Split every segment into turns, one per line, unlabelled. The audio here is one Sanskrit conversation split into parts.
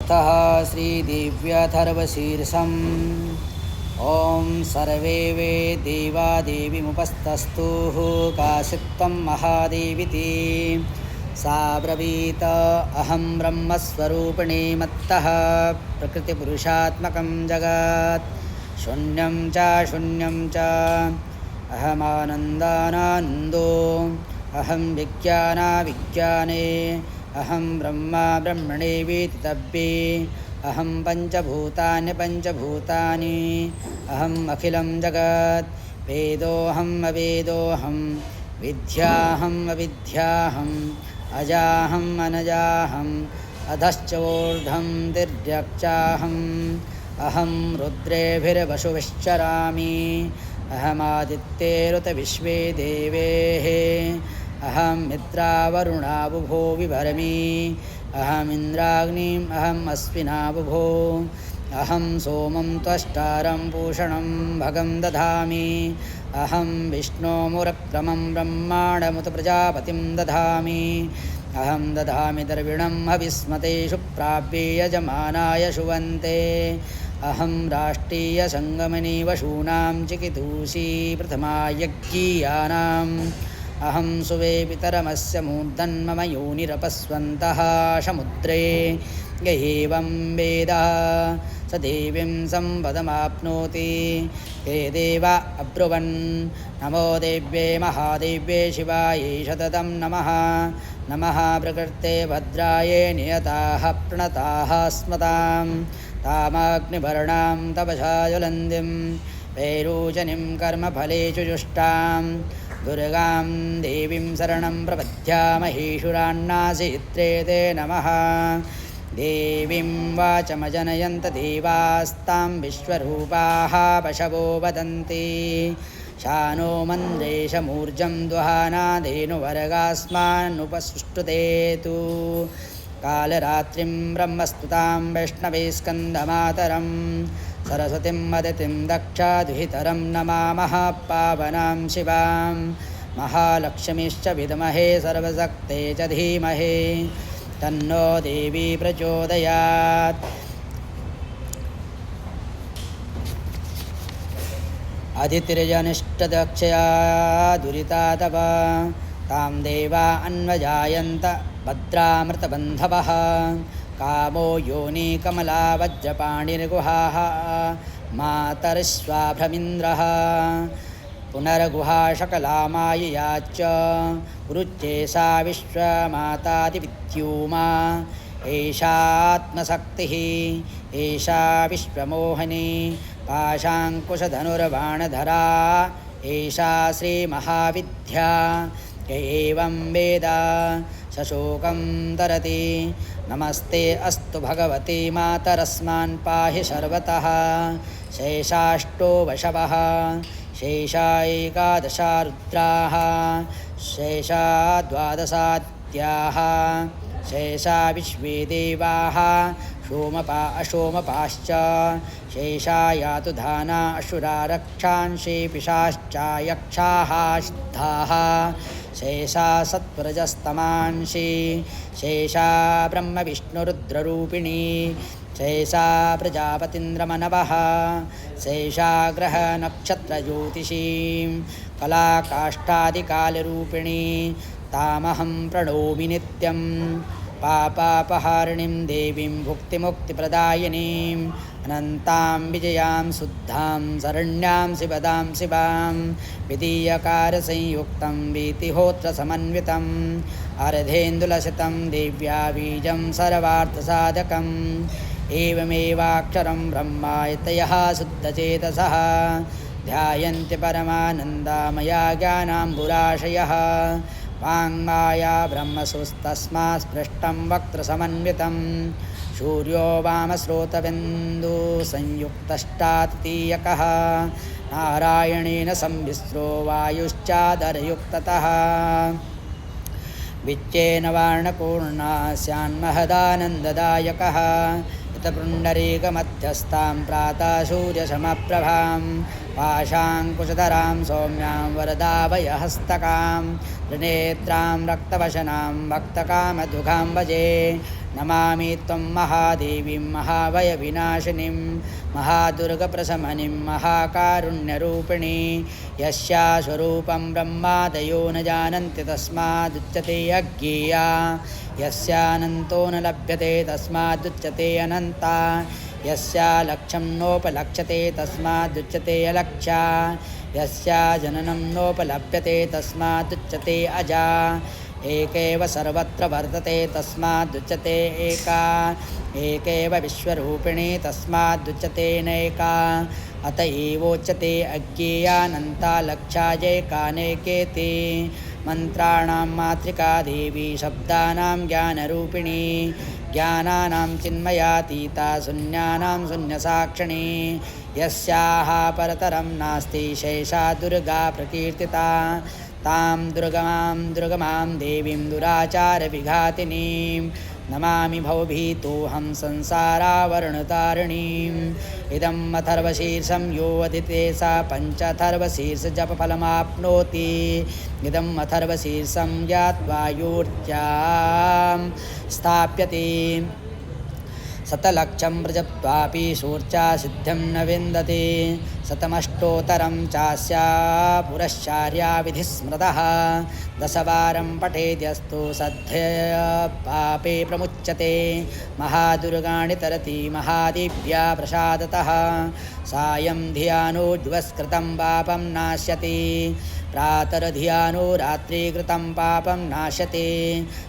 अथः श्रीदेव्यथर्वशीर्षम् ॐ सर्वे वे देवा देवीमुपस्तस्तुः काशित्तं महादेवीति सा ब्रवीत अहं ब्रह्मस्वरूपिणी मत्तः प्रकृतिपुरुषात्मकं जगत् शून्यं च अहमानन्दानानन्दो अहं विज्ञानाविज्ञाने अहं ब्रह्मा ब्रह्मणे वेतितव्ये अहं पञ्चभूतानि अहम् अखिलं जगत् वेदोऽहम् अवेदोऽहं विद्याहम् अविद्याहम् अजाहम् अनजाहम् अधश्च ऊर्ध्वं तिर्यक्चाहम् अहं रुद्रेभिर्वसुभिश्चरामि अहमादित्यैरुत विश्वे देवेः अहं मित्रावरुणाबुभो विभरमि अहमिन्द्राग्निम् अहम् अश्विनाबुभो अहं सोमं त्वष्टारं पूषणं भगं दधामि अहं विष्णोमुरक्रमं ब्रह्माण्डमुत प्रजापतिं दधामि अहं दधामि दर्विणं हविस्मतेषु प्राप्ये यजमानाय शुवन्ते अहं राष्ट्रीयसङ्गमनि वशूनां चिकितूषी प्रथमा यज्ञीयानाम् अहं सुवे पितरमस्य मूर्धन्मम योनिरपस्वन्तः समुद्रे य एवं वेद स देवीं सम्पदमाप्नोति हे देवा अब्रुवन् नमो देव्ये महादेव्ये शिवायै सततं नमः नमः प्रकृते भद्रायै नियताः प्रणताः स्मतां तामाग्निवर्णां तपसा ज्वलन्तीं वैरोचनीं कर्मफलेषु जुष्टां दुर्गां देवीं शरणं प्रपद्यामहेश्वरान्नासीत्रे ते नमः देवीं वाचमजनयन्त देवास्तां विश्वरूपाः पशवो वदन्ति शानो मन्द्रेशमूर्जं दुहानाधेनुवर्गास्मान्नुपसुष्टुतेतु कालरात्रिं ब्रह्मस्तुतां वैष्णवे स्कन्दमातरं सरस्वतीं मदतिं दक्षादुहितरं नमामः पावनां शिवां महालक्ष्मीश्च विद्महे सर्वशक्ते च धीमहि तन्नो देवी प्रचोदयात् अदितिर्जनिष्ठदक्षया दुरिता तव तां देवा अन्वजायन्त भद्रामृतबन्धवः कामो योनि कमला वज्रपाणिर्गुहाः मातर्श्वाभ्रमिन्द्रः पुनर्गुहा शकला माययाच्च गुरुच्चेषा विश्वमातादिविद्युमा एषात्मशक्तिः एषा विश्वमोहिनी पाशाङ्कुशधनुर्बाणधरा एषा श्रीमहाविद्या य एवं वेद सशोकं तरति नमस्ते अस्तु भगवती मातरस्मान् पाहि सर्वतः शेषाष्टो वशवः शेषा एकादशा रुद्राः शेषा द्वादशाद्याः शेषा विश्वे देवाः अशोमपाश्च शेषा यातु धाना असुरा रक्षांशे पिशाश्चायक्षाः सिद्धाः शेषा सत्पुरजस्तमांसि शेषा ब्रह्मविष्णुरुद्ररूपिणी शेषा प्रजापतीन्द्रमनवः शेषा ग्रहनक्षत्रज्योतिषीं कलाकाष्ठादिकालरूपिणी तामहं प्रणोमि नित्यं पापापहारिणीं देवीं भुक्तिमुक्तिप्रदायिनीम् अनन्तां विजयां शुद्धां शरण्यां शिवदां शिवां विधीयकारसंयुक्तं वीतिहोत्रसमन्वितम् अर्धेन्दुलसितं देव्या बीजं सर्वार्थसाधकम् एवमेवाक्षरं ब्रह्मायतयः शुद्धचेतसः ध्यायन्ति परमानन्दामया ज्ञानाम्बुराशयः वाङ्माया ब्रह्मसुस्तस्मात् स्पृष्टं वक्त्रसमन्वितं सूर्यो वामस्रोतबिन्दु संयुक्तष्टाततीयकः नारायणेन संविस्रो वायुश्चादरयुक्ततः विच्चेन वार्णपूर्णास्यान्महदानन्ददायकः यतपुण्डरीकमध्यस्थां प्रातः सूर्यसमप्रभां पाशाङ्कुशधरां सौम्यां वरदाभयहस्तकां त्रिनेत्रां रक्तवशनां भक्तकामदुघां भजे नमामि त्वं महादेवीं महाभयविनाशिनीं महादुर्गप्रशमनीं महाकारुण्यरूपिणी यस्या स्वरूपं ब्रह्मादयो न जानन्ति तस्मादुच्यते अज्ञेया यस्यानन्तो न लभ्यते तस्मादुच्यते अनन्ता यस्या लक्ष्यं नोपलक्ष्यते तस्मादुच्यते अलक्ष्या यस्या जननं नोपलभ्यते तस्मादुच्यते अजा एकेव सर्वत्र वर्तते तस्मादुच्यते एका एकेव विश्वरूपिणी तस्मादुच्यते नैका अत एवोच्यते अज्ञेयानन्ता लक्ष्याजेकानेकेति मन्त्राणां मातृका देवी शब्दानां ज्ञानरूपिणी ज्ञानानां चिन्मयातीता शून्यानां शून्यसाक्षिणी यस्याः परतरं नास्ति शेषा दुर्गा प्रकीर्तिता तां दुर्गमां देवीं दुराचारविघातिनीं नमामि भवभीतोऽहं संसारावरणतारिणीम् इदम् अथर्वशीर्षं यो अधीते सा पञ्चाथर्वशीर्षजपफलमाप्नोति इदम् अथर्वशीर्षं ज्ञात्वा योऽर्च्यां स्थाप्यते शतलक्षं व्रजत्वापि शूर्चा सिद्धिं न विन्दते शतमष्टोत्तरं चास्या पुरश्चार्याविधिस्मृतः दशवारं पठेद्यस्तु सद्यपापे प्रमुच्यते महादुर्गाणि तरति महादेव्या प्रसादतः सायं धियानोज्वस्कृतं पापं नाश्यति प्रातर्धियानो रात्रिकृतं पापं नाशते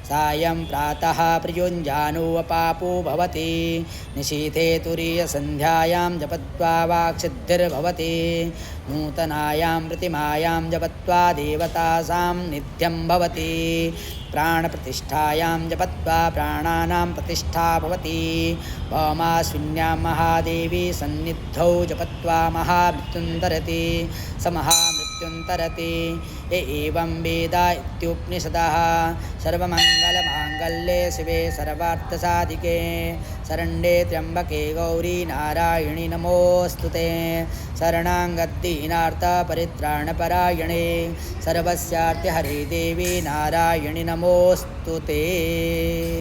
सायं प्रातः प्रयुञ्जानो पापो भवति निशीथे तुरीयसन्ध्यायां जपत्वा वाक्सिद्धिर्भवति नूतनायां प्रतिमायां जपत्वा देवतासां नित्यं भवति प्राणप्रतिष्ठायां जपत्वा प्राणानां प्रतिष्ठा भवति भौमास्विन्यां महादेवी सन्निधौ जपत्वा महामृत्युन्तरति स महामृत्युन्तरति य एवं वेद इत्युपनिषदः सर्वमङ्गलमाङ्गल्ये शिवे सर्वार्थसाधिके शरण्ये त्र्यम्बके गौरी नारायणि नमोऽस्तुते शरणागतदीनार्तपरित्राणपरायणे सर्वस्यार्तिहरे देवी नारायणि नमोऽस्तुते।